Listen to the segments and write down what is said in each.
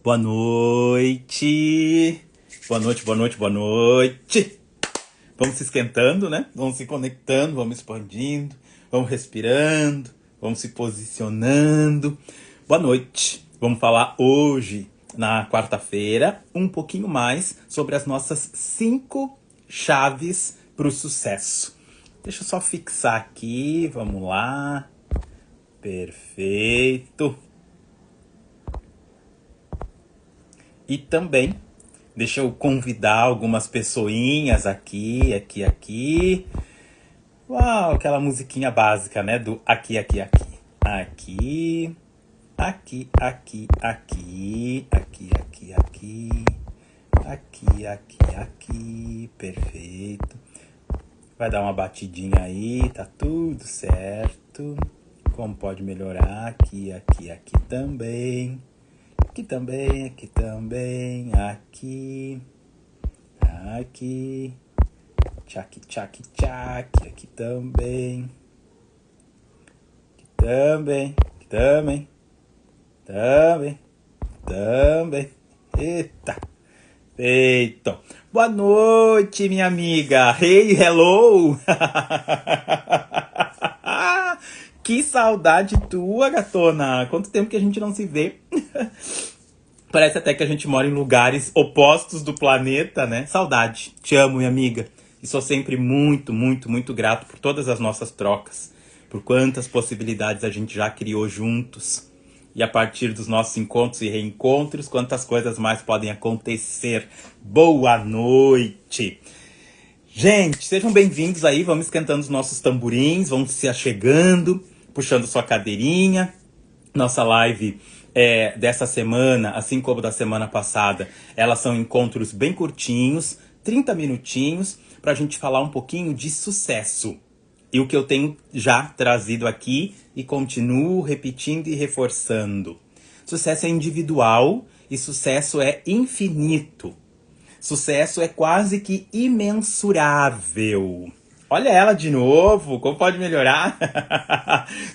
Boa noite. Boa noite, boa noite, boa noite. Vamos se esquentando, né? Vamos se conectando, vamos expandindo, vamos respirando, vamos se posicionando. Boa noite. Vamos falar hoje, na quarta-feira, um pouquinho mais sobre as nossas 5 chaves para o sucesso. Deixa eu só fixar aqui, vamos lá. Perfeito. E também, deixa eu convidar algumas pessoinhas aqui. Uau, aquela musiquinha básica, né? Do aqui. Aqui. Perfeito. Vai dar uma batidinha aí, tá tudo certo. Como pode melhorar? Aqui também. Aqui. Tchac, aqui também. Também. Eita. Feito. Boa noite, minha amiga. Hey, hello. Que saudade tua, gatona. Quanto tempo que a gente não se vê. Parece até que a gente mora em lugares opostos do planeta, né? Saudade. Te amo, minha amiga. E sou sempre muito grato por todas as nossas trocas. Por quantas possibilidades a gente já criou juntos. E a partir dos nossos encontros e reencontros, quantas coisas mais podem acontecer. Boa noite! Gente, sejam bem-vindos aí. Vamos esquentando os nossos tamborins, vamos se achegando, puxando sua cadeirinha. Nossa live dessa semana, assim como da semana passada, elas são encontros bem curtinhos, 30 minutinhos, para a gente falar um pouquinho de sucesso. E o que eu tenho já trazido aqui e continuo repetindo e reforçando. Sucesso é individual e sucesso é infinito. Sucesso é quase que imensurável. Olha ela de novo, como pode melhorar?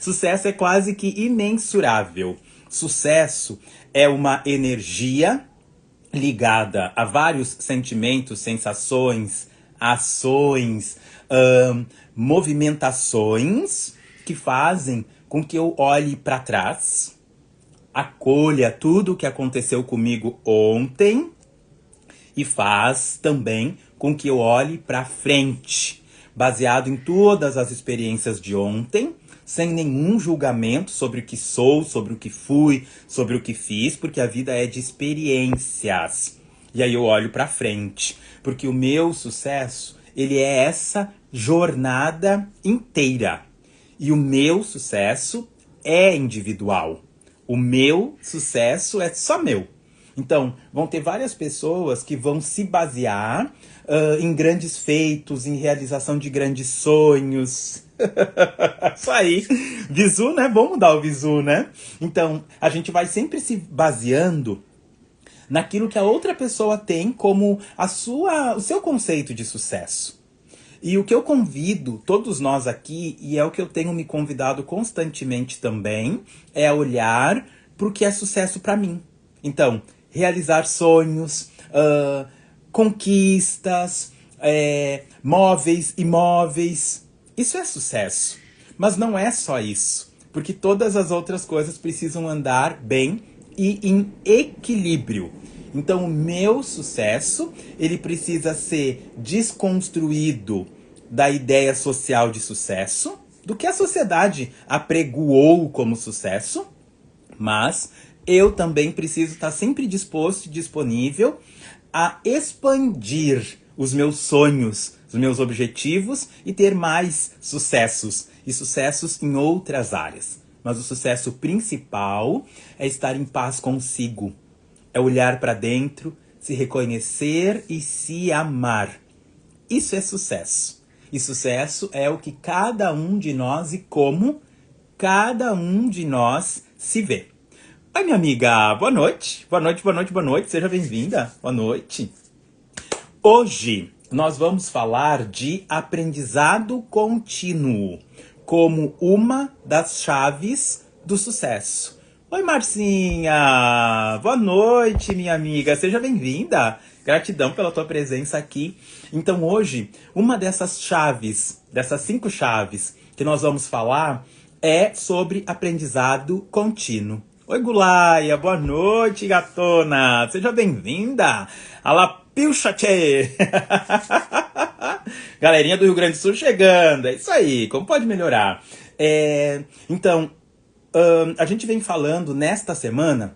Sucesso é quase que imensurável. Sucesso é uma energia ligada a vários sentimentos, sensações, ações, movimentações que fazem com que eu olhe para trás, acolha tudo o que aconteceu comigo ontem e faz também com que eu olhe para frente, baseado em todas as experiências de ontem, sem nenhum julgamento sobre o que sou, sobre o que fui, sobre o que fiz, porque a vida é de experiências. E aí eu olho para frente, porque o meu sucesso, ele é essa jornada inteira. E o meu sucesso é individual. O meu sucesso é só meu. Então, vão ter várias pessoas que vão se basear em grandes feitos, em realização de grandes sonhos. Isso aí. Visu, né? Vamos mudar o visu, né? Então, a gente vai sempre se baseando naquilo que a outra pessoa tem como o seu conceito de sucesso. E o que eu convido todos nós aqui, e é o que eu tenho me convidado constantemente também, é olhar para o que é sucesso para mim. Então, realizar sonhos, conquistas, móveis, imóveis. Isso é sucesso. Mas não é só isso. Porque todas as outras coisas precisam andar bem e em equilíbrio. Então, o meu sucesso, ele precisa ser desconstruído da ideia social de sucesso, do que a sociedade apregoou como sucesso, mas eu também preciso estar sempre disposto e disponível a expandir os meus sonhos, os meus objetivos e ter mais sucessos, e sucessos em outras áreas. Mas o sucesso principal é estar em paz consigo, é olhar para dentro, se reconhecer e se amar. Isso é sucesso. E sucesso é o que cada um de nós e como cada um de nós se vê. Oi, minha amiga, boa noite. Boa noite, seja bem-vinda. Boa noite. Hoje nós vamos falar de aprendizado contínuo como uma das chaves do sucesso. Oi, Marcinha! Boa noite, minha amiga. Seja bem-vinda. Gratidão pela tua presença aqui. Então, hoje, uma dessas chaves, dessas 5 chaves que nós vamos falar é sobre aprendizado contínuo. Oi, Gulaia. Boa noite, gatona. Seja bem-vinda. Alá, pilcha, tchê. Galerinha do Rio Grande do Sul chegando. É isso aí. Como pode melhorar? Então, a gente vem falando nesta semana,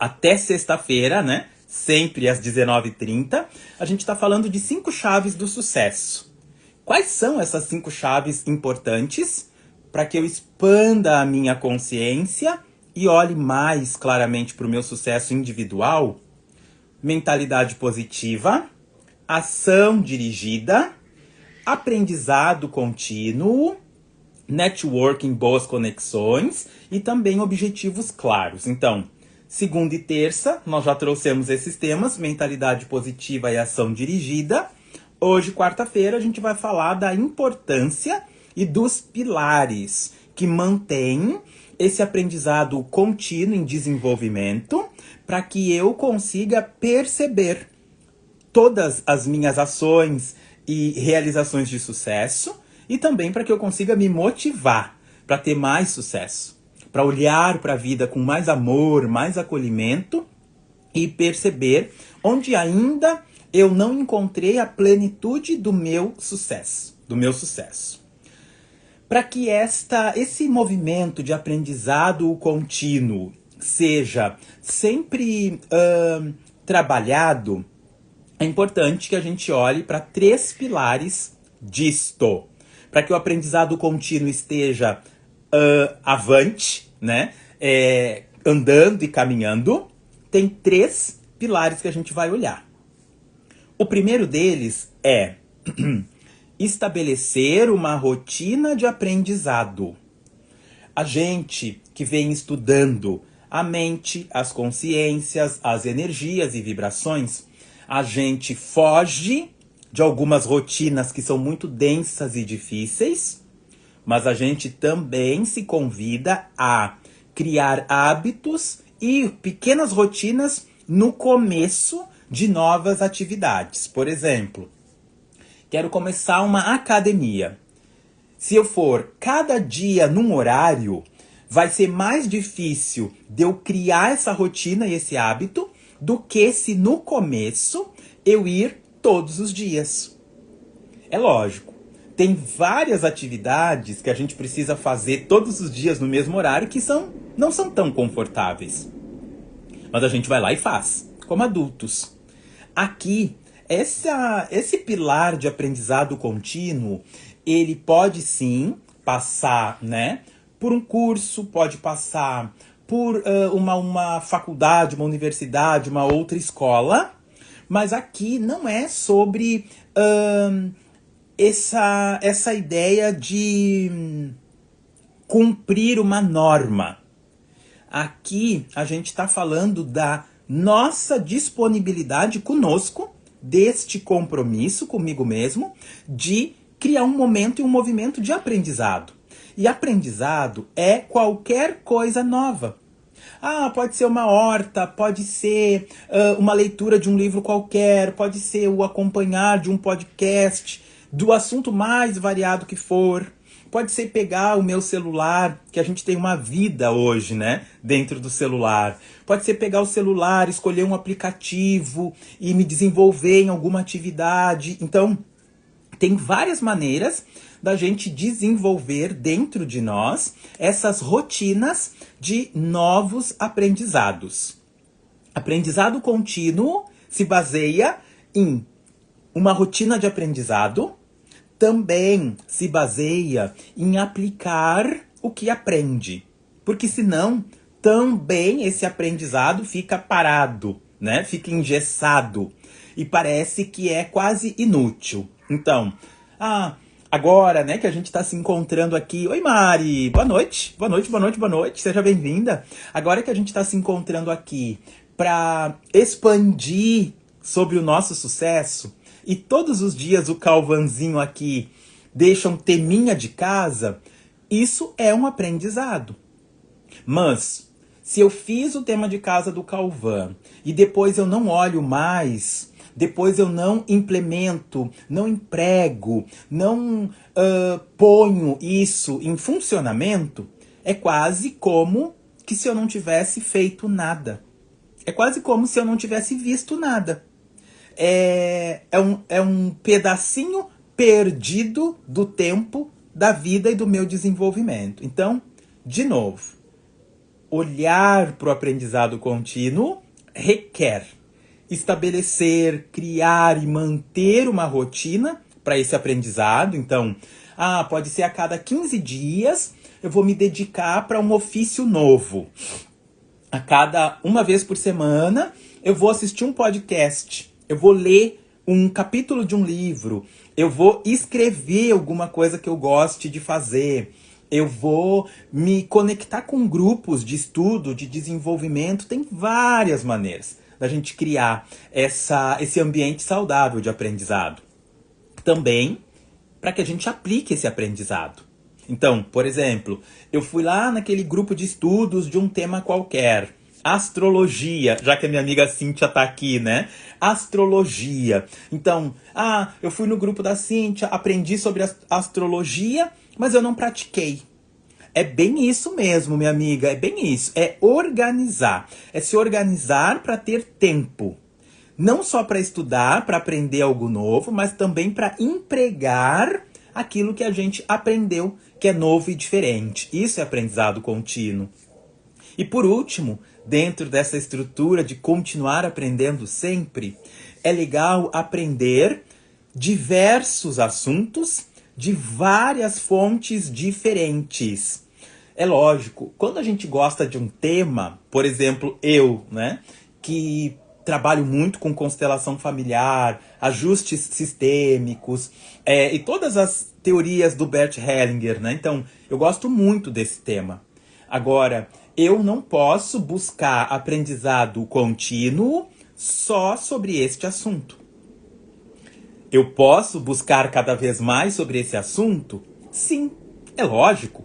até sexta-feira, né? Sempre às 19h30, a gente está falando de 5 chaves do sucesso. Quais são essas 5 chaves importantes para que eu expanda a minha consciência e olhe mais claramente para o meu sucesso individual? Mentalidade positiva, ação dirigida, aprendizado contínuo, networking, boas conexões e também objetivos claros. Então, segunda e terça, nós já trouxemos esses temas, mentalidade positiva e ação dirigida. Hoje, quarta-feira, a gente vai falar da importância e dos pilares que mantêm esse aprendizado contínuo em desenvolvimento para que eu consiga perceber todas as minhas ações e realizações de sucesso e também para que eu consiga me motivar para ter mais sucesso, para olhar para a vida com mais amor, mais acolhimento e perceber onde ainda eu não encontrei a plenitude do meu sucesso, Para que esse movimento de aprendizado contínuo seja sempre trabalhado, é importante que a gente olhe para 3 pilares disto. Para que o aprendizado contínuo esteja avante, né? Andando e caminhando, tem 3 pilares que a gente vai olhar. O primeiro deles é estabelecer uma rotina de aprendizado. A gente que vem estudando a mente, as consciências, as energias e vibrações, a gente foge de algumas rotinas que são muito densas e difíceis, mas a gente também se convida a criar hábitos e pequenas rotinas no começo de novas atividades. Por exemplo, quero começar uma academia. Se eu for cada dia num horário, vai ser mais difícil de eu criar essa rotina e esse hábito do que se no começo eu ir todos os dias. É lógico, tem várias atividades que a gente precisa fazer todos os dias no mesmo horário que não são tão confortáveis. Mas a gente vai lá e faz, como adultos. Aqui, esse pilar de aprendizado contínuo, ele pode sim passar, né, por um curso, pode passar por uma faculdade, uma universidade, uma outra escola. Mas aqui não é sobre essa ideia de cumprir uma norma. Aqui a gente está falando da nossa disponibilidade conosco, deste compromisso comigo mesmo, de criar um momento e um movimento de aprendizado. E aprendizado é qualquer coisa nova. Pode ser uma horta, pode ser uma leitura de um livro qualquer, pode ser o acompanhar de um podcast, do assunto mais variado que for. Pode ser pegar o meu celular, que a gente tem uma vida hoje, né, dentro do celular. Pode ser pegar o celular, escolher um aplicativo e me desenvolver em alguma atividade. Então, tem várias maneiras da gente desenvolver dentro de nós essas rotinas de novos aprendizados. Aprendizado contínuo se baseia em uma rotina de aprendizado, também se baseia em aplicar o que aprende. Porque senão, também esse aprendizado fica parado, né? Fica engessado e parece que é quase inútil. Então, agora, né, que a gente está se encontrando aqui. Oi, Mari! Boa noite! Boa noite, boa noite, boa noite! Seja bem-vinda! Agora que a gente está se encontrando aqui para expandir sobre o nosso sucesso, e todos os dias o Calvanzinho aqui deixa um teminha de casa, isso é um aprendizado. Mas, Se eu fiz o tema de casa do Calvin e depois eu não olho mais, depois eu não implemento, não emprego, não ponho isso em funcionamento, é quase como que se eu não tivesse feito nada. É quase como se eu não tivesse visto nada. É um pedacinho perdido do tempo da vida e do meu desenvolvimento. Então, de novo, olhar para o aprendizado contínuo requer estabelecer, criar e manter uma rotina para esse aprendizado. Então, pode ser a cada 15 dias eu vou me dedicar para um ofício novo. A cada uma vez por semana eu vou assistir um podcast, eu vou ler um capítulo de um livro, eu vou escrever alguma coisa que eu goste de fazer, eu vou me conectar com grupos de estudo, de desenvolvimento. Tem várias maneiras da gente criar esse ambiente saudável de aprendizado. Também para que a gente aplique esse aprendizado. Então, por exemplo, eu fui lá naquele grupo de estudos de um tema qualquer. Astrologia, já que a minha amiga Cíntia tá aqui, né? Astrologia. Então, eu fui no grupo da Cíntia, aprendi sobre astrologia, mas eu não pratiquei. É bem isso mesmo, minha amiga, é bem isso. É organizar, é se organizar para ter tempo. Não só para estudar, para aprender algo novo, mas também para empregar aquilo que a gente aprendeu, que é novo e diferente. Isso é aprendizado contínuo. E por último, dentro dessa estrutura de continuar aprendendo sempre, é legal aprender diversos assuntos de várias fontes diferentes. É lógico, quando a gente gosta de um tema, por exemplo, eu, né, que trabalho muito com constelação familiar, ajustes sistêmicos, e todas as teorias do Bert Hellinger, né? Então, eu gosto muito desse tema. Agora, eu não posso buscar aprendizado contínuo só sobre este assunto. Eu posso buscar cada vez mais sobre esse assunto? Sim, é lógico.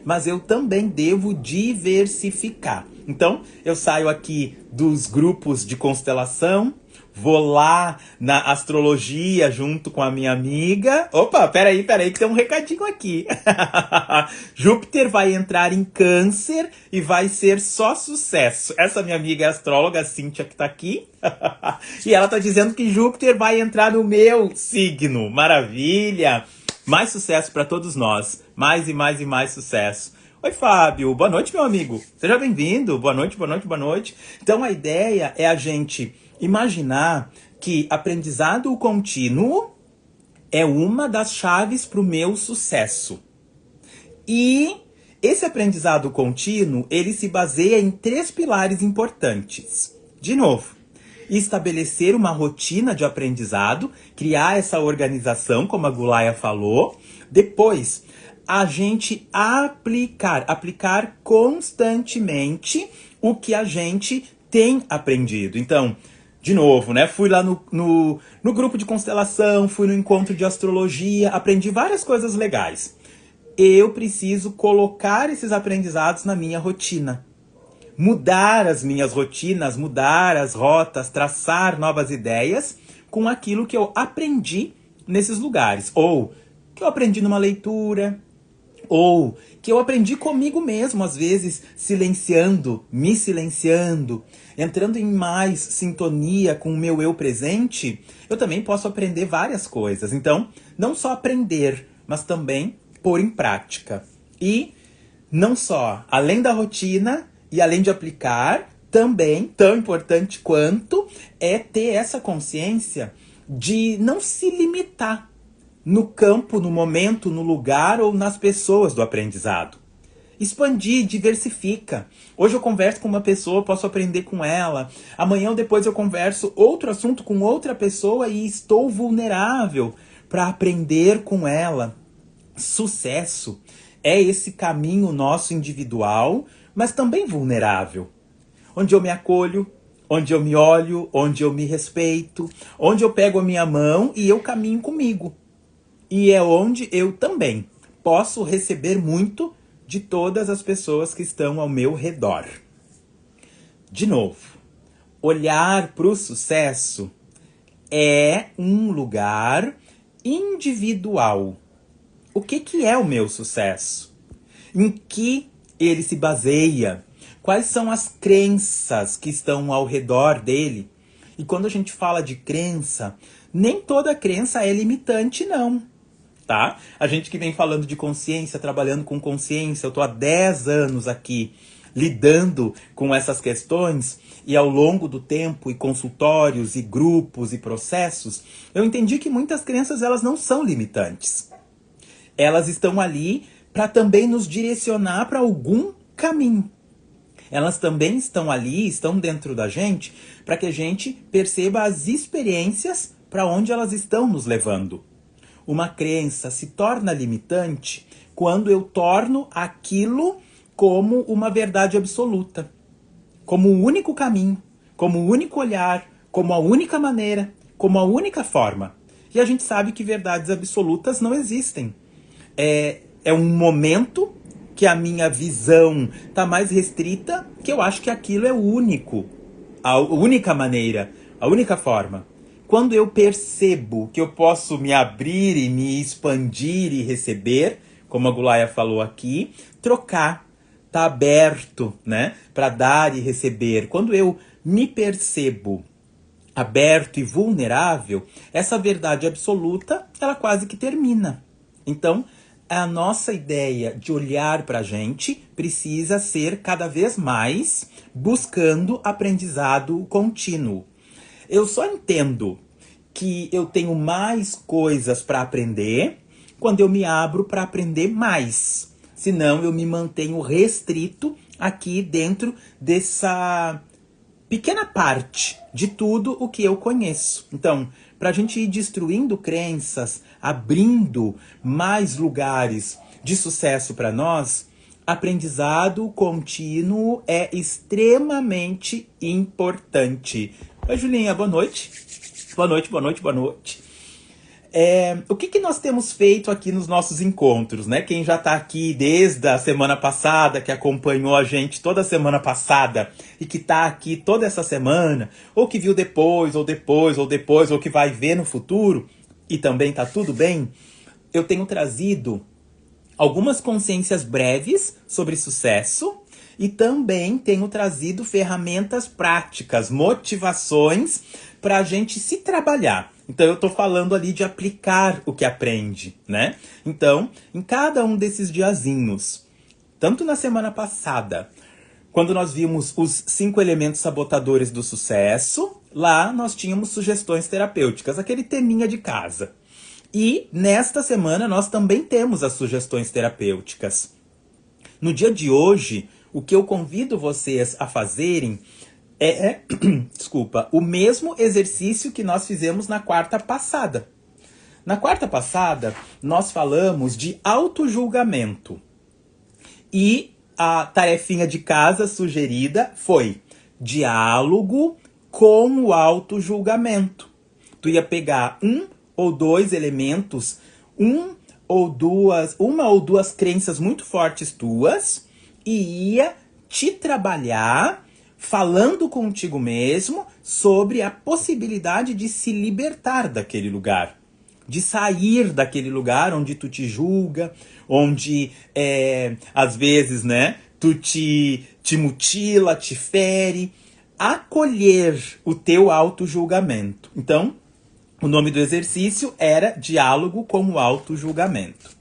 Mas eu também devo diversificar. Então, eu saio aqui dos grupos de constelação, vou lá na astrologia junto com a minha amiga. Opa, peraí, que tem um recadinho aqui. Júpiter vai entrar em Câncer e vai ser só sucesso. Essa minha amiga é a astróloga, a Cíntia, que tá aqui. E ela tá dizendo que Júpiter vai entrar no meu signo. Maravilha! Mais sucesso para todos nós. Mais e mais e mais sucesso. Oi, Fábio. Boa noite, meu amigo. Seja bem-vindo. Boa noite, boa noite, boa noite. Então, a ideia é a gente imaginar que aprendizado contínuo é uma das chaves para o meu sucesso. E esse aprendizado contínuo, ele se baseia em 3 pilares importantes. De novo, estabelecer uma rotina de aprendizado, criar essa organização, como a Gulaya falou. Depois, a gente aplicar constantemente o que a gente tem aprendido. Então, de novo, né? Fui lá no grupo de constelação, fui no encontro de astrologia, aprendi várias coisas legais. Eu preciso colocar esses aprendizados na minha rotina. Mudar as minhas rotinas, mudar as rotas, traçar novas ideias com aquilo que eu aprendi nesses lugares. Ou que eu aprendi numa leitura, ou que eu aprendi comigo mesmo, às vezes silenciando, me silenciando, entrando em mais sintonia com o meu eu presente. Eu também posso aprender várias coisas. Então, não só aprender, mas também pôr em prática. E não só, além da rotina e além de aplicar, também, tão importante quanto, é ter essa consciência de não se limitar no campo, no momento, no lugar ou nas pessoas do aprendizado. Expandir, diversifica. Hoje eu converso com uma pessoa, posso aprender com ela. Amanhã ou depois eu converso outro assunto com outra pessoa e estou vulnerável para aprender com ela. Sucesso é esse caminho nosso individual, mas também vulnerável. Onde eu me acolho, onde eu me olho, onde eu me respeito, onde eu pego a minha mão e eu caminho comigo. E é onde eu também posso receber muito de todas as pessoas que estão ao meu redor. De novo, olhar para o sucesso é um lugar individual. O que é o meu sucesso? Em que ele se baseia? Quais são as crenças que estão ao redor dele? E quando a gente fala de crença, nem toda crença é limitante, não. Tá? A gente que vem falando de consciência, trabalhando com consciência, eu tô há 10 anos aqui lidando com essas questões e ao longo do tempo, e consultórios, e grupos, e processos, eu entendi que muitas crenças elas não são limitantes. Elas estão ali para também nos direcionar para algum caminho. Elas também estão ali, estão dentro da gente, para que a gente perceba as experiências para onde elas estão nos levando. Uma crença se torna limitante quando eu torno aquilo como uma verdade absoluta, como o único caminho, como o único olhar, como a única maneira, como a única forma. E a gente sabe que verdades absolutas não existem. É um momento que a minha visão está mais restrita, que eu acho que aquilo é o único, a única maneira, a única forma. Quando eu percebo que eu posso me abrir e me expandir e receber, como a Gulaya falou aqui, trocar, tá aberto, né, para dar e receber. Quando eu me percebo aberto e vulnerável, essa verdade absoluta, ela quase que termina. Então, a nossa ideia de olhar para a gente precisa ser cada vez mais buscando aprendizado contínuo. Eu só entendo que eu tenho mais coisas para aprender quando eu me abro para aprender mais. Senão eu me mantenho restrito aqui dentro dessa pequena parte de tudo o que eu conheço. Então, para a gente ir destruindo crenças, abrindo mais lugares de sucesso para nós, aprendizado contínuo é extremamente importante. Oi, Julinha, boa noite. Boa noite, boa noite, boa noite. O que nós temos feito aqui nos nossos encontros, né? Quem já está aqui desde a semana passada, que acompanhou a gente toda a semana passada e que está aqui toda essa semana, ou que viu depois, ou que vai ver no futuro, e também tá tudo bem, eu tenho trazido algumas consciências breves sobre sucesso e também tenho trazido ferramentas práticas, motivações para a gente se trabalhar. Então eu estou falando ali de aplicar o que aprende, né? Então, em cada um desses diazinhos, tanto na semana passada, quando nós vimos os 5 elementos sabotadores do sucesso, lá nós tínhamos sugestões terapêuticas, aquele teminha de casa. E nesta semana nós também temos as sugestões terapêuticas. No dia de hoje, o que eu convido vocês a fazerem o mesmo exercício que nós fizemos na quarta passada. Na quarta passada, nós falamos de autojulgamento. E a tarefinha de casa sugerida foi diálogo com o autojulgamento. Tu ia pegar um ou dois elementos, uma ou duas crenças muito fortes tuas e ia te trabalhar falando contigo mesmo sobre a possibilidade de se libertar daquele lugar. De sair daquele lugar onde tu te julga, onde, às vezes, né, tu te mutila, te fere. Acolher o teu auto-julgamento. Então, o nome do exercício era Diálogo com o Auto-julgamento.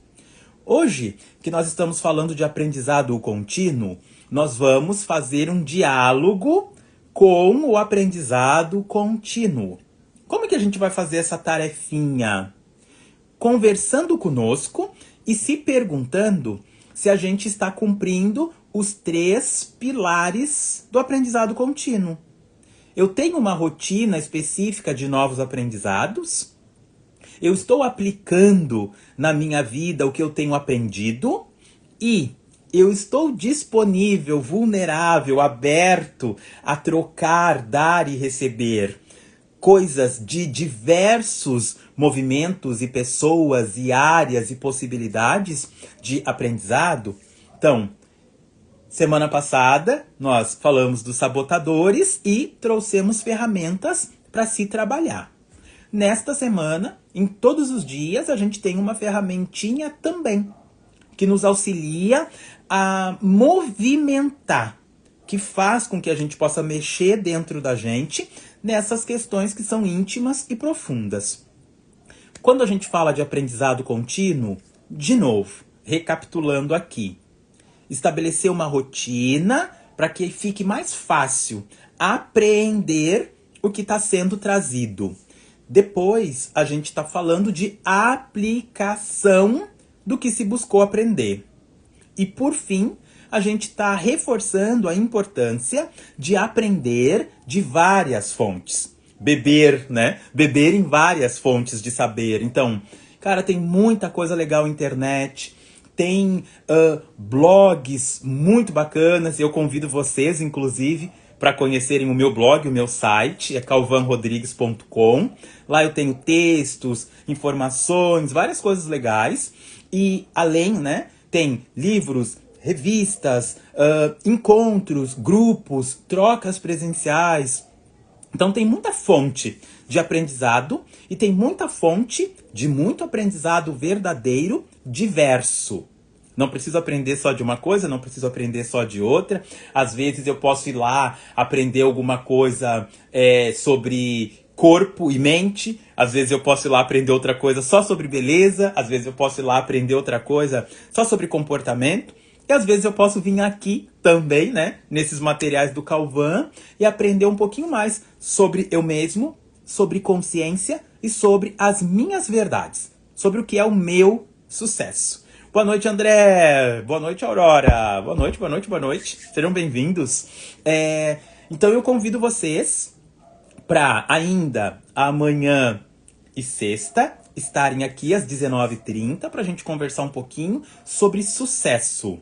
Hoje, que nós estamos falando de aprendizado contínuo, nós vamos fazer um diálogo com o aprendizado contínuo. Como é que a gente vai fazer essa tarefinha? Conversando conosco e se perguntando se a gente está cumprindo os 3 pilares do aprendizado contínuo. Eu tenho uma rotina específica de novos aprendizados? Eu estou aplicando na minha vida o que eu tenho aprendido? E eu estou disponível, vulnerável, aberto a trocar, dar e receber coisas de diversos movimentos e pessoas e áreas e possibilidades de aprendizado? Então, Semana passada, nós falamos dos sabotadores e trouxemos ferramentas para se trabalhar. Nesta semana, em todos os dias, a gente tem uma ferramentinha também, que nos auxilia a movimentar, que faz com que a gente possa mexer dentro da gente nessas questões que são íntimas e profundas. Quando a gente fala de aprendizado contínuo, de novo, recapitulando aqui, estabelecer uma rotina para que fique mais fácil apreender o que está sendo trazido. Depois, a gente está falando de aplicação do que se buscou aprender. E, por fim, a gente está reforçando a importância de aprender de várias fontes. Beber, né? Beber em várias fontes de saber. Então, cara, tem muita coisa legal na internet. Tem blogs muito bacanas. Eu convido vocês, inclusive, para conhecerem o meu blog, o meu site, é calvanrodrigues.com. Lá eu tenho textos, informações, várias coisas legais. E além, né, tem livros, revistas, encontros, grupos, trocas presenciais. Então tem muita fonte de aprendizado e tem muita fonte de muito aprendizado verdadeiro, diverso. Não preciso aprender só de uma coisa, não preciso aprender só de outra. Às vezes eu posso ir lá aprender alguma coisa sobre corpo e mente. Às vezes eu posso ir lá aprender outra coisa só sobre beleza. Às vezes eu posso ir lá aprender outra coisa só sobre comportamento. E às vezes eu posso vir aqui também, né, nesses materiais do Calvan e aprender um pouquinho mais sobre eu mesmo, sobre consciência e sobre as minhas verdades, sobre o que é o meu sucesso. Boa noite, André. Boa noite, Aurora. Boa noite, boa noite, boa noite. Sejam bem-vindos. Então eu convido vocês para ainda amanhã e sexta estarem aqui às 19h30 para a gente conversar um pouquinho sobre sucesso.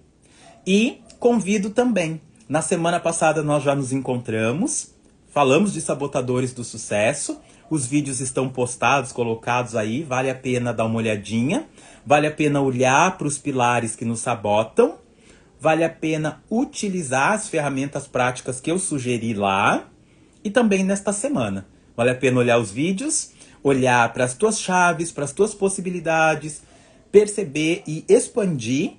E convido também, na semana passada nós já nos encontramos, falamos de sabotadores do sucesso, os vídeos estão postados, colocados aí, vale a pena dar uma olhadinha, vale a pena olhar para os pilares que nos sabotam, vale a pena utilizar as ferramentas práticas que eu sugeri lá, e também nesta semana. Vale a pena olhar os vídeos, olhar para as tuas chaves, para as tuas possibilidades, perceber e expandir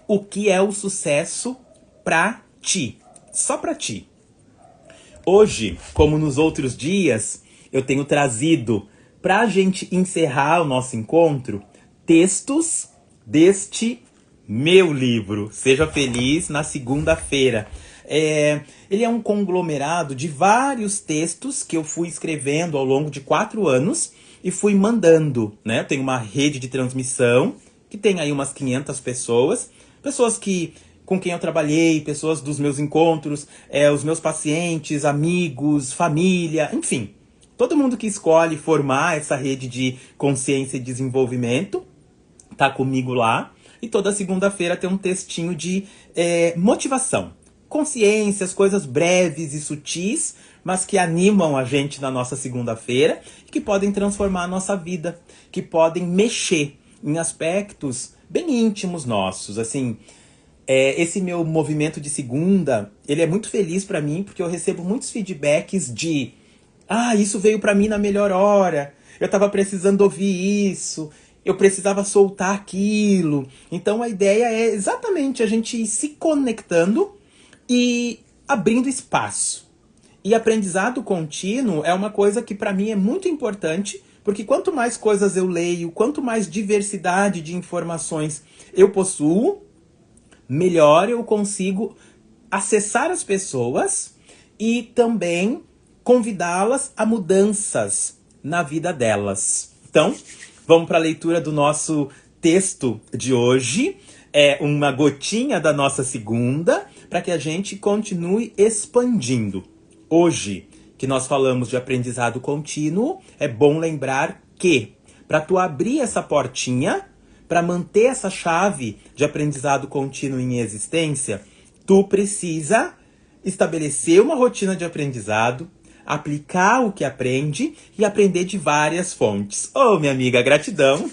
o que é o sucesso para ti, só para ti. Hoje, como nos outros dias, eu tenho trazido, para a gente encerrar o nosso encontro, textos deste meu livro, Seja Feliz na Segunda-feira. Ele é um conglomerado de vários textos que eu fui escrevendo ao longo de 4 anos e fui mandando, né? Eu tenho uma rede de transmissão que tem aí umas 500 pessoas com quem eu trabalhei, pessoas dos meus encontros, os meus pacientes, amigos, família, enfim. Todo mundo que escolhe formar essa rede de consciência e desenvolvimento tá comigo lá. E toda segunda-feira tem um textinho de motivação. Consciências, coisas breves e sutis, mas que animam a gente na nossa segunda-feira, que podem transformar a nossa vida, que podem mexer em aspectos bem íntimos nossos. Assim, esse meu movimento de segunda, ele é muito feliz para mim, porque eu recebo muitos feedbacks de isso veio para mim na melhor hora, eu tava precisando ouvir isso, eu precisava soltar aquilo. Então a ideia é exatamente a gente ir se conectando e abrindo espaço. E aprendizado contínuo é uma coisa que para mim é muito importante, porque quanto mais coisas eu leio, quanto mais diversidade de informações eu possuo, melhor eu consigo acessar as pessoas e também convidá-las a mudanças na vida delas. Então, vamos para a leitura do nosso texto de hoje. É uma gotinha da nossa segunda, para que a gente continue expandindo. Hoje, que nós falamos de aprendizado contínuo, é bom lembrar que, para tu abrir essa portinha, para manter essa chave de aprendizado contínuo em existência, tu precisa estabelecer uma rotina de aprendizado, aplicar o que aprende e aprender de várias fontes. Oh, minha amiga, gratidão.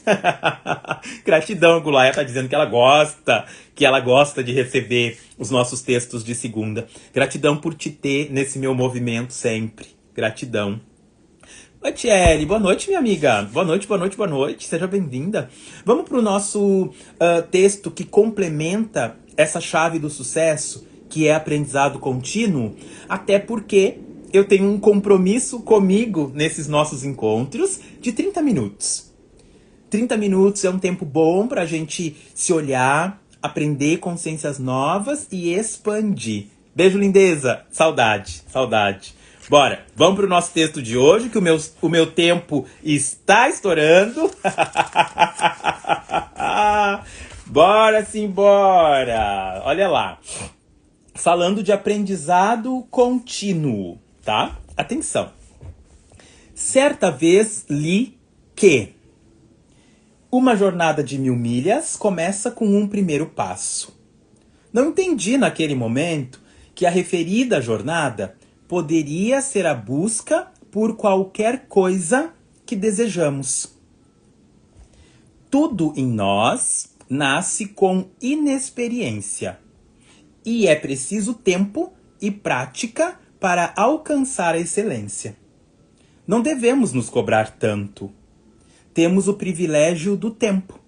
Gratidão, Gulaia tá dizendo que ela gosta de receber os nossos textos de segunda. Gratidão por te ter nesse meu movimento sempre. Gratidão. Oi, Thierry. Boa noite, minha amiga. Boa noite, boa noite, boa noite. Seja bem-vinda. Vamos para o nosso texto que complementa essa chave do sucesso, que é aprendizado contínuo, até porque eu tenho um compromisso comigo nesses nossos encontros de 30 minutos. 30 minutos é um tempo bom para a gente se olhar, aprender consciências novas e expandir. Beijo, lindeza. Saudade, saudade. Bora, vamos pro nosso texto de hoje, que o meu tempo está estourando. Bora sim, bora. Olha lá. Falando de aprendizado contínuo, tá? Atenção. Certa vez li que uma jornada de 1000 milhas começa com um primeiro passo. Não entendi naquele momento que a referida jornada poderia ser a busca por qualquer coisa que desejamos. Tudo em nós nasce com inexperiência e é preciso tempo e prática para alcançar a excelência. Não devemos nos cobrar tanto. Temos o privilégio do tempo,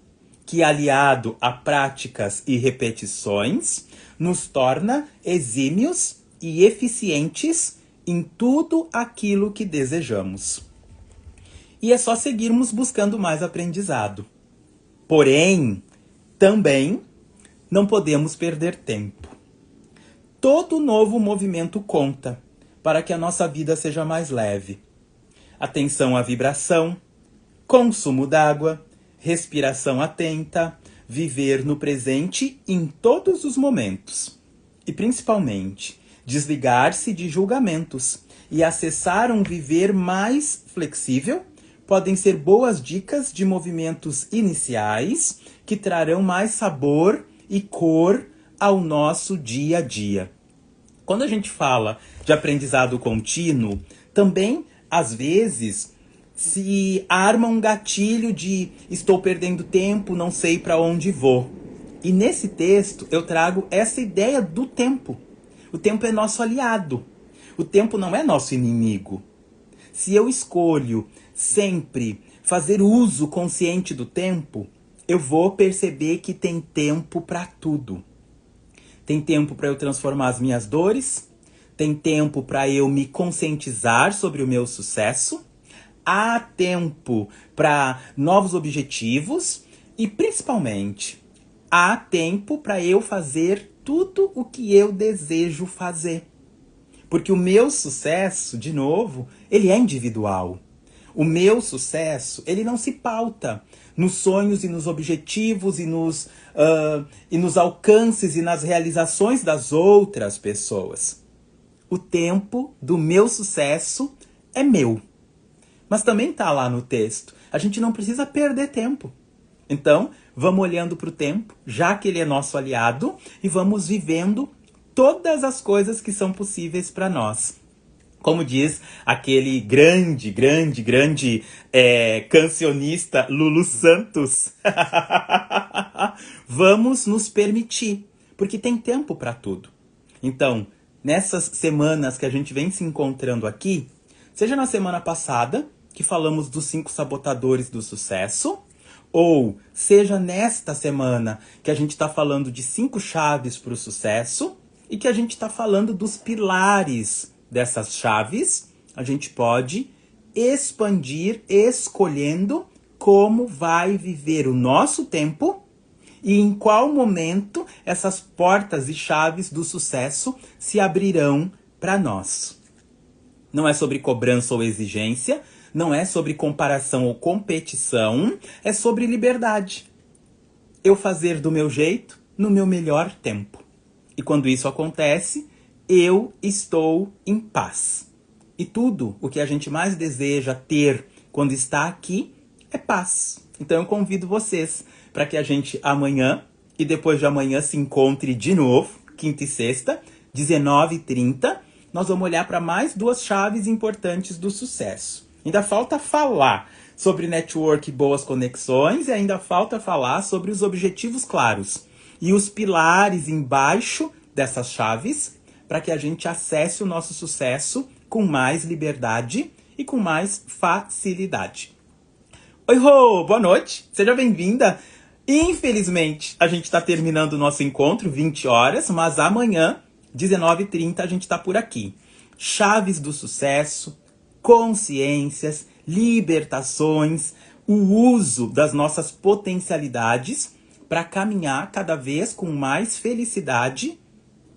que aliado a práticas e repetições, nos torna exímios e eficientes em tudo aquilo que desejamos. E é só seguirmos buscando mais aprendizado. Porém, também não podemos perder tempo. Todo novo movimento conta para que a nossa vida seja mais leve. Atenção à vibração, consumo d'água, respiração atenta, viver no presente em todos os momentos. E principalmente, desligar-se de julgamentos e acessar um viver mais flexível podem ser boas dicas de movimentos iniciais que trarão mais sabor e cor ao nosso dia a dia. Quando a gente fala de aprendizado contínuo, também, às vezes, se arma um gatilho de estou perdendo tempo, não sei para onde vou. E nesse texto eu trago essa ideia do tempo. O tempo é nosso aliado. O tempo não é nosso inimigo. Se eu escolho sempre fazer uso consciente do tempo, eu vou perceber que tem tempo para tudo. Tem tempo para eu transformar as minhas dores, tem tempo para eu me conscientizar sobre o meu sucesso, há tempo para novos objetivos e, principalmente, há tempo para eu fazer tudo o que eu desejo fazer. Porque o meu sucesso, de novo, ele é individual. O meu sucesso, ele não se pauta nos sonhos e nos objetivos e nos alcances e nas realizações das outras pessoas. O tempo do meu sucesso é meu. Mas também está lá no texto. A gente não precisa perder tempo. Então, vamos olhando para o tempo, já que ele é nosso aliado, e vamos vivendo todas as coisas que são possíveis para nós. Como diz aquele grande cancionista Lulu Santos, vamos nos permitir, porque tem tempo para tudo. Então, nessas semanas que a gente vem se encontrando aqui, seja na semana passada, que falamos dos 5 sabotadores do sucesso, ou seja nesta semana que a gente está falando de 5 chaves para o sucesso, e que a gente está falando dos pilares dessas chaves, a gente pode expandir escolhendo como vai viver o nosso tempo e em qual momento essas portas e chaves do sucesso se abrirão para nós. Não é sobre cobrança ou exigência, não é sobre comparação ou competição, é sobre liberdade. Eu fazer do meu jeito, no meu melhor tempo. E quando isso acontece, eu estou em paz. E tudo o que a gente mais deseja ter quando está aqui é paz. Então eu convido vocês para que a gente amanhã e depois de amanhã se encontre de novo, quinta e sexta, 19h30, nós vamos olhar para mais duas chaves importantes do sucesso. Ainda falta falar sobre network e boas conexões e ainda falta falar sobre os objetivos claros e os pilares embaixo dessas chaves para que a gente acesse o nosso sucesso com mais liberdade e com mais facilidade. Oi, Rô! Boa noite! Seja bem-vinda! Infelizmente, a gente está terminando o nosso encontro, 20 horas, mas amanhã, 19h30, a gente está por aqui. Chaves do sucesso, consciências, libertações, o uso das nossas potencialidades para caminhar cada vez com mais felicidade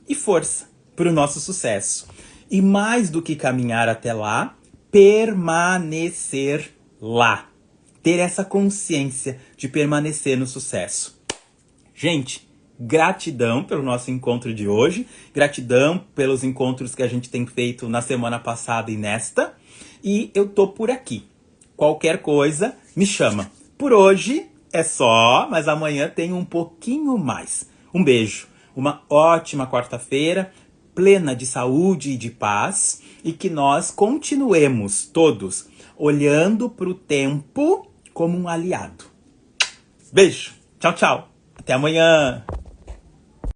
e força para o nosso sucesso. E mais do que caminhar até lá, permanecer lá. Ter essa consciência de permanecer no sucesso. Gente, gratidão pelo nosso encontro de hoje. Gratidão pelos encontros que a gente tem feito na semana passada e nesta. E eu tô por aqui. Qualquer coisa, me chama. Por hoje é só, mas amanhã tem um pouquinho mais. Um beijo. Uma ótima quarta-feira, plena de saúde e de paz. E que nós continuemos todos olhando para o tempo como um aliado. Beijo. Tchau, tchau. Até amanhã.